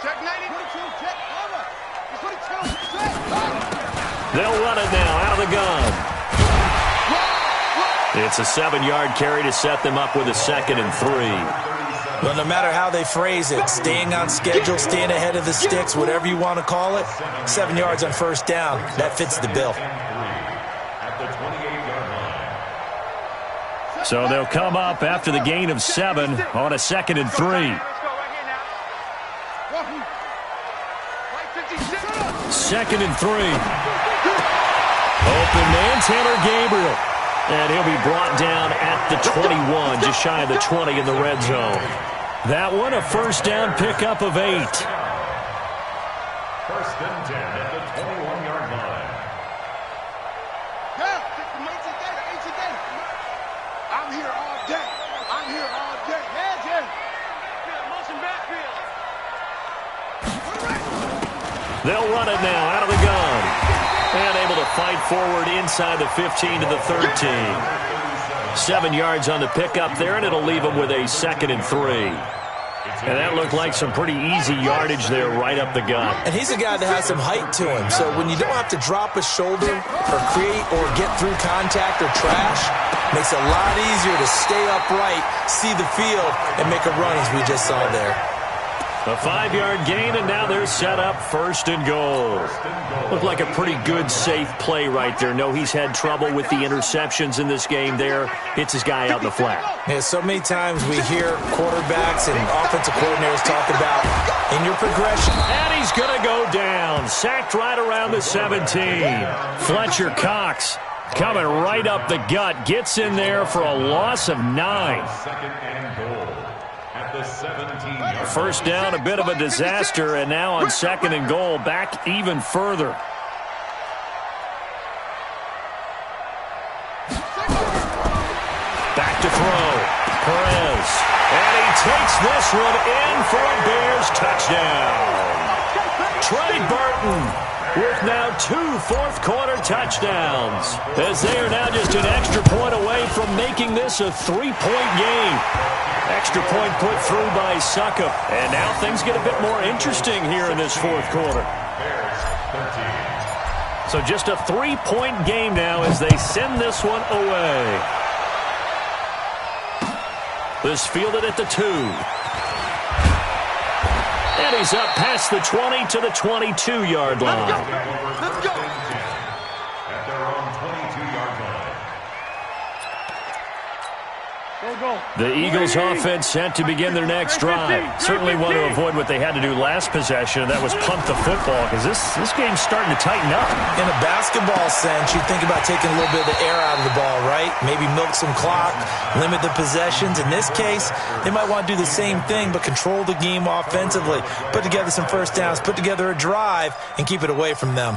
Check 90. Check. They'll run it now out of the gun. It's a 7-yard carry to set them up with a 2nd and 3. Well, no matter how they phrase it, staying on schedule, staying ahead of the sticks, whatever you want to call it, 7 yards on 1st down, that fits the bill. So they'll come up after the gain of 7 on a 2nd and 3. 2nd and 3. Open man, Taylor Gabriel. And he'll be brought down at the 21, just shy of the 20 in the red zone. That one, a 1st down pickup of 8. 1st and 10 at the 21-yard line. I'm here all day. I'm here all day. Yeah. Motion backfield. They'll run it now out of the gun. And able to fight forward inside the 15 to the 13. 7 yards on the pickup there, and it'll leave them with a 2nd and 3. And that looked like some pretty easy yardage there right up the gut. And he's a guy that has some height to him, so when you don't have to drop a shoulder or create or get through contact or trash, makes it a lot easier to stay upright, see the field, and make a run as we just saw there. A 5-yard gain, and now they're set up 1st and goal. Looked like a pretty good, safe play right there. No, he's had trouble with the interceptions in this game there. Hits his guy out in the flat. Yeah, so many times we hear quarterbacks and offensive coordinators talk about in your progression. And he's going to go down. Sacked right around the 17. Fletcher Cox coming right up the gut. Gets in there for a loss of 9. 2nd and goal. At the 17-yard 1st down, a bit of a disaster, and now on 2nd and goal, back even further. Back to throw. Perez. And he takes this one in for a Bears touchdown. Trey Burton with now 2 fourth-quarter touchdowns, as they are now just an extra point away from making this a 3-point game. Extra point put through by Succop. And now things get a bit more interesting here in this 4th quarter. So just a 3-point game now as they send this one away. This fielded at the 2. And he's up past the 20 to the 22-yard line. Let's go. at their own 22-yard line. The Eagles offense set to begin their next drive. Certainly want to avoid what they had to do last possession, and that was punt the football, because this game's starting to tighten up. In a basketball sense, you think about taking a little bit of the air out of the ball, right? Maybe milk some clock, limit the possessions. In this case, they might want to do the same thing, but control the game offensively. Put together some first downs, put together a drive, and keep it away from them.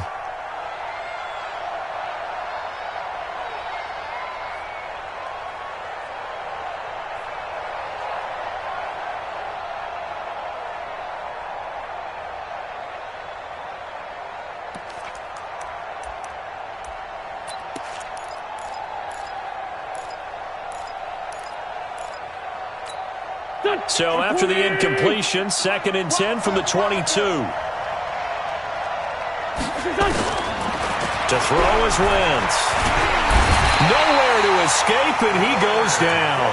So after the incompletion, 2nd and 10 from the 22. To throw is Wentz. Nowhere to escape, and he goes down.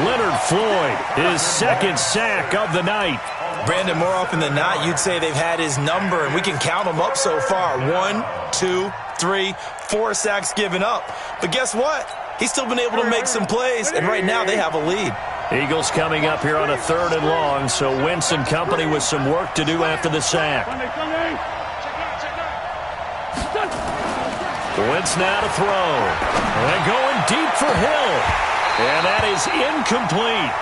Leonard Floyd, his 2nd sack of the night. Brandon, more often than not, you'd say they've had his number, and we can count them up so far. 1, 2, 3, 4 sacks given up. But guess what? He's still been able to make some plays, and right now they have a lead. Eagles coming up here on a 3rd and long, so Wentz and company with some work to do after the sack. Wentz now to throw. And going deep for Hill. And that is incomplete.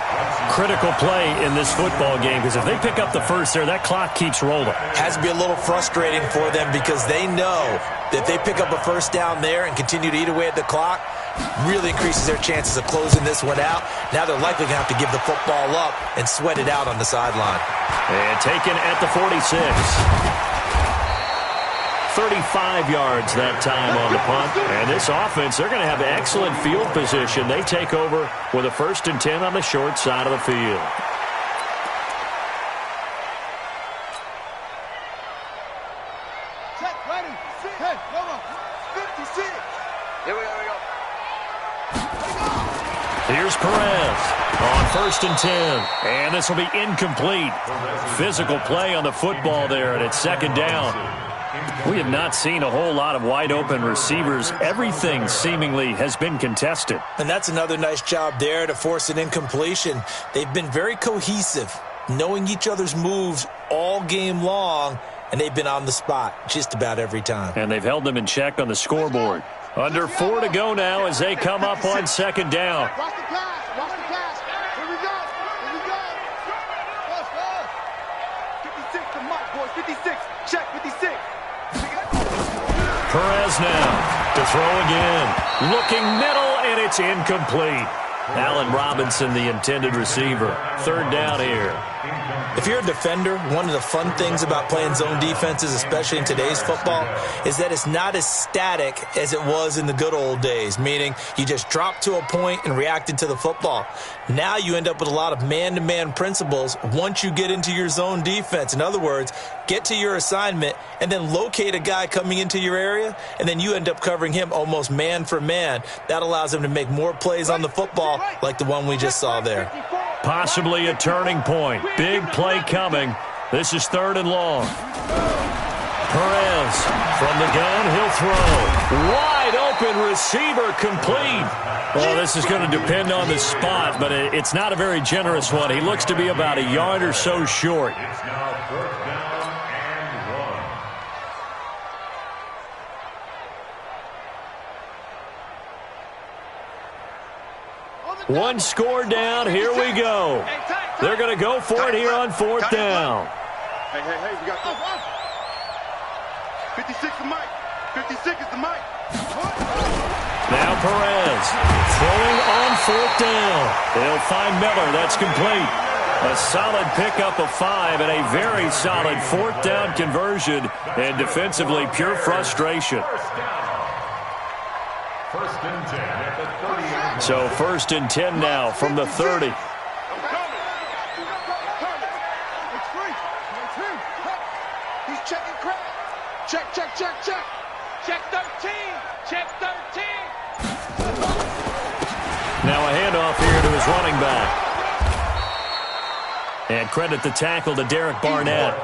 Critical play in this football game, because if they pick up the first there, that clock keeps rolling. Has to be a little frustrating for them because they know that if they pick up a first down there and continue to eat away at the clock, really increases their chances of closing this one out. Now they're likely going to have to give the football up and sweat it out on the sideline. And taken at the 46. 35 yards that time on the punt. And this offense, they're going to have excellent field position. They take over with a 1st and 10 on the short side of the field. Check, ready. Hey, come on. 56. Here we go. Here's Perez on 1st and 10. And this will be incomplete. Physical play on the football there, and it's 2nd down. We have not seen a whole lot of wide-open receivers. Everything seemingly has been contested. And that's another nice job there to force an incompletion. They've been very cohesive, knowing each other's moves all game long, and they've been on the spot just about every time. And they've held them in check on the scoreboard. Under 4 to go now as they come up on 2nd down. Watch the pass. Watch the pass. Here we go. Here we go. Let's go. 56 to Mike, boys. 56. Check 56. Perez now to throw again. Looking middle, and it's incomplete. Allen Robinson, the intended receiver. 3rd down here. If you're a defender, one of the fun things about playing zone defenses, especially in today's football, is that it's not as static as it was in the good old days, meaning you just dropped to a point and reacted to the football. Now you end up with a lot of man-to-man principles once you get into your zone defense. In other words, get to your assignment and then locate a guy coming into your area, and then you end up covering him almost man for man. That allows him to make more plays on the football like the one we just saw there. Possibly a turning point. Big play coming. This is 3rd and long. Perez from the gun. He'll throw. Wide open receiver complete. Well, this is going to depend on the spot, but it's not a very generous one. He looks to be about a yard or so short. It's now 4th down and 1. One score down. Here we go. They're going to go for it here on 4th down. Hey, we got 56 is Mike. 56 is the Mike. Now Perez throwing on 4th down. They'll find Miller. That's complete. A solid pickup of 5 and a very solid 4th down conversion. And defensively, pure frustration. 1st and 10 at the 30. So 1st and 10 now from the 30. He's checking crowd. Check. Check 13. Check 13. Now a handoff here to his running back. And credit the tackle to Derek Barnett.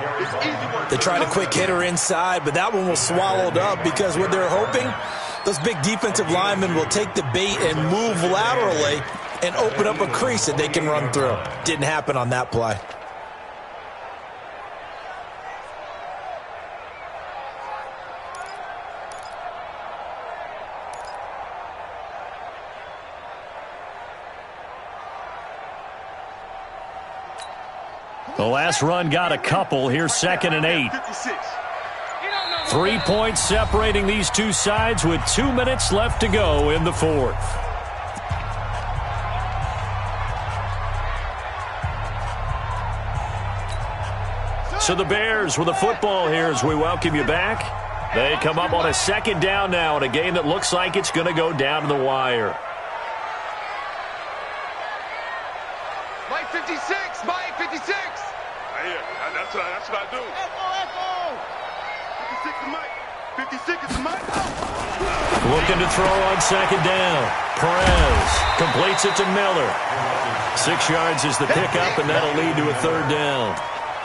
They tried a quick hitter inside, but that one was swallowed up because what they're hoping, those big defensive linemen will take the bait and move laterally and open up a crease that they can run through. Didn't happen on that play. The last run got a couple. Here's 2nd and 8. 3 points separating these two sides with 2 minutes left to go in the 4th. So the Bears with the football here as we welcome you back. They come up on a 2nd down now in a game that looks like it's going to go down to the wire. Mike 56. Mike 56. That's what I do. Echo. 56 is Mike. 56 is Mike. Looking to throw on 2nd down. Perez completes it to Miller. 6 yards is the pickup, and that'll lead to a 3rd down.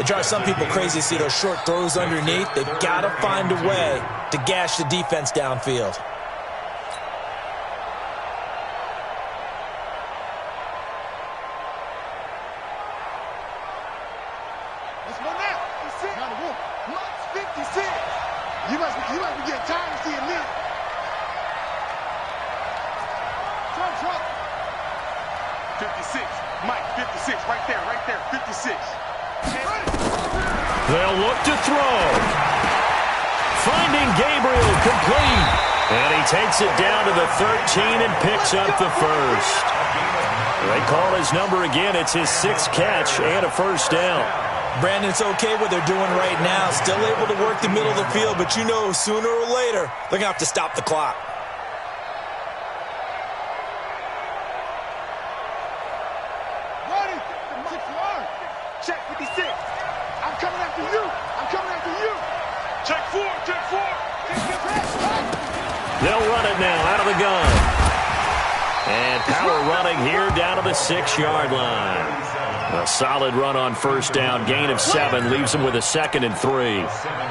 It drives some people crazy to see those short throws underneath. They've got to find a way to gash the defense downfield. Let's go now. 56. You must be getting tired of seeing me. Trump. 56. Mike, 56. Right there, 56. They'll look to throw. Finding Gabriel complete. And he takes it down to the 13 and picks up the first. They call his number again. It's his 6th catch and a first down. Brandon, it's okay what they're doing right now. Still able to work the middle of the field, but you know sooner or later they're going to have to stop the clock. Ready? 6 yard. Check 56. I'm coming after you. I'm coming after you. Check 4. Check 4. They'll run it now out of the gun. And power running here down to the 6-yard line. A solid run on first down. Gain of 7 leaves them with a 2nd and 3.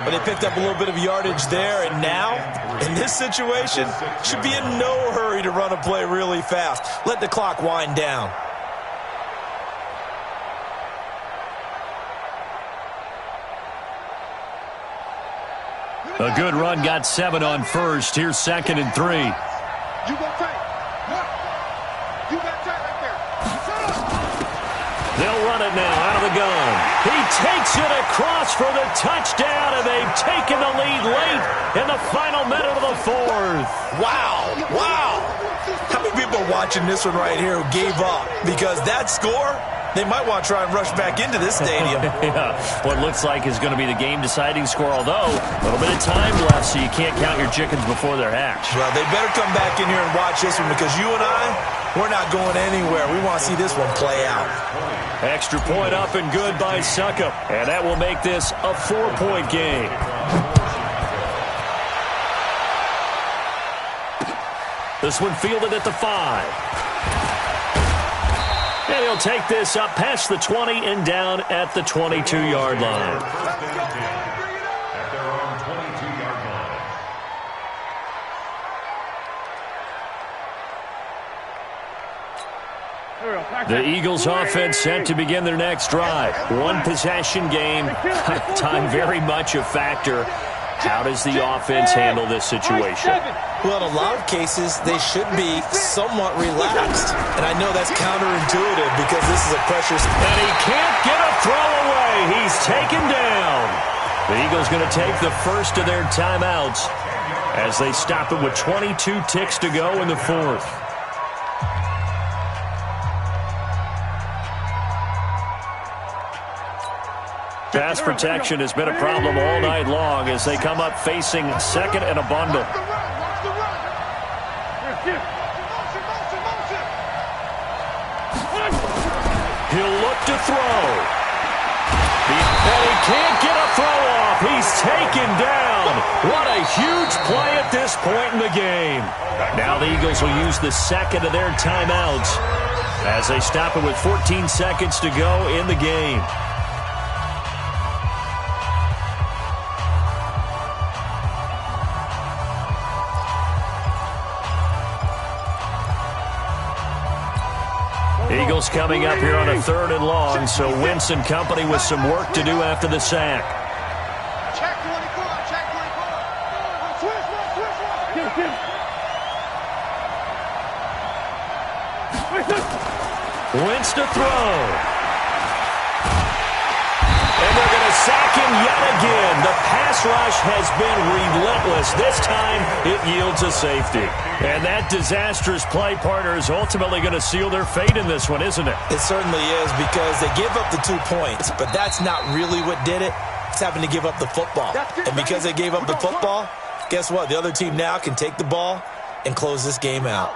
But they picked up a little bit of yardage there, and now, in this situation, should be in no hurry to run a play really fast. Let the clock wind down. A good run got 7 on first. Here's 2nd and 3. You go tight. You got tight right there. They'll run it now out of the gun. He takes it across for the touchdown, and they've taken the lead late in the final minute of the 4th. Wow. How many people are watching this one right here who gave up? Because that score, they might want to try and rush back into this stadium. Yeah, what looks like is going to be the game-deciding score, although a little bit of time left, so you can't count your chickens before they're hatched. Well, they better come back in here and watch this one, because you and we're not going anywhere. We want to see this one play out. Extra point up and good by Succop, and that will make this a 4-point game. This one fielded at the 5. And he'll take this up past the 20 and down at the 22-yard line. At their own 22-yard line. The Eagles offense set to begin their next drive. One possession game. Time very much a factor. How does the offense handle this situation? Well, in a lot of cases, they should be somewhat relaxed. And I know that's counterintuitive because this is a pressure. And he can't get a throw away. He's taken down. The Eagles going to take the first of their timeouts as they stop it with 22 ticks to go in the 4th. Pass protection has been a problem all night long as they come up facing 2nd and a bundle. He'll look to throw. And he can't get a throw off. He's taken down. What a huge play at this point in the game. Now the Eagles will use the 2nd of their timeouts as they stop it with 14 seconds to go in the game. Eagles coming up here on a 3rd and long, so Wentz and company with some work to do after the sack. Check 24. Check 24. Wentz to throw. And they're going to sack him yet again. The pass rush has been relentless. This time, it yields a safety. And that disastrous play, partner, is ultimately going to seal their fate in this one, isn't it? It certainly is, because they gave up the 2 points, but that's not really what did it. It's having to give up the football. And because they gave up the football, guess what? The other team now can take the ball and close this game out.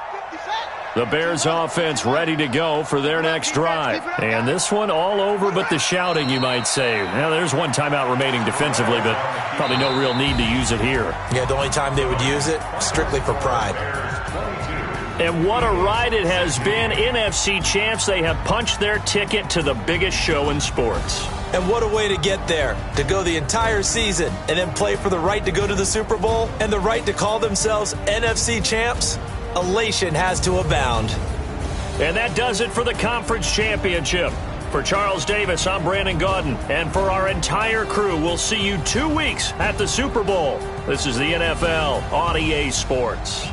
The Bears offense ready to go for their next drive. And this one all over but the shouting, you might say. Now, there's one timeout remaining defensively, but probably no real need to use it here. Yeah, the only time they would use it, strictly for pride. And what a ride it has been. NFC champs, they have punched their ticket to the biggest show in sports. And what a way to get there, to go the entire season and then play for the right to go to the Super Bowl and the right to call themselves NFC champs. Elation has to abound. And that does it for the conference championship. For Charles Davis, I'm Brandon Gaudin. And for our entire crew, we'll see you 2 weeks at the Super Bowl. This is the NFL on EA Sports.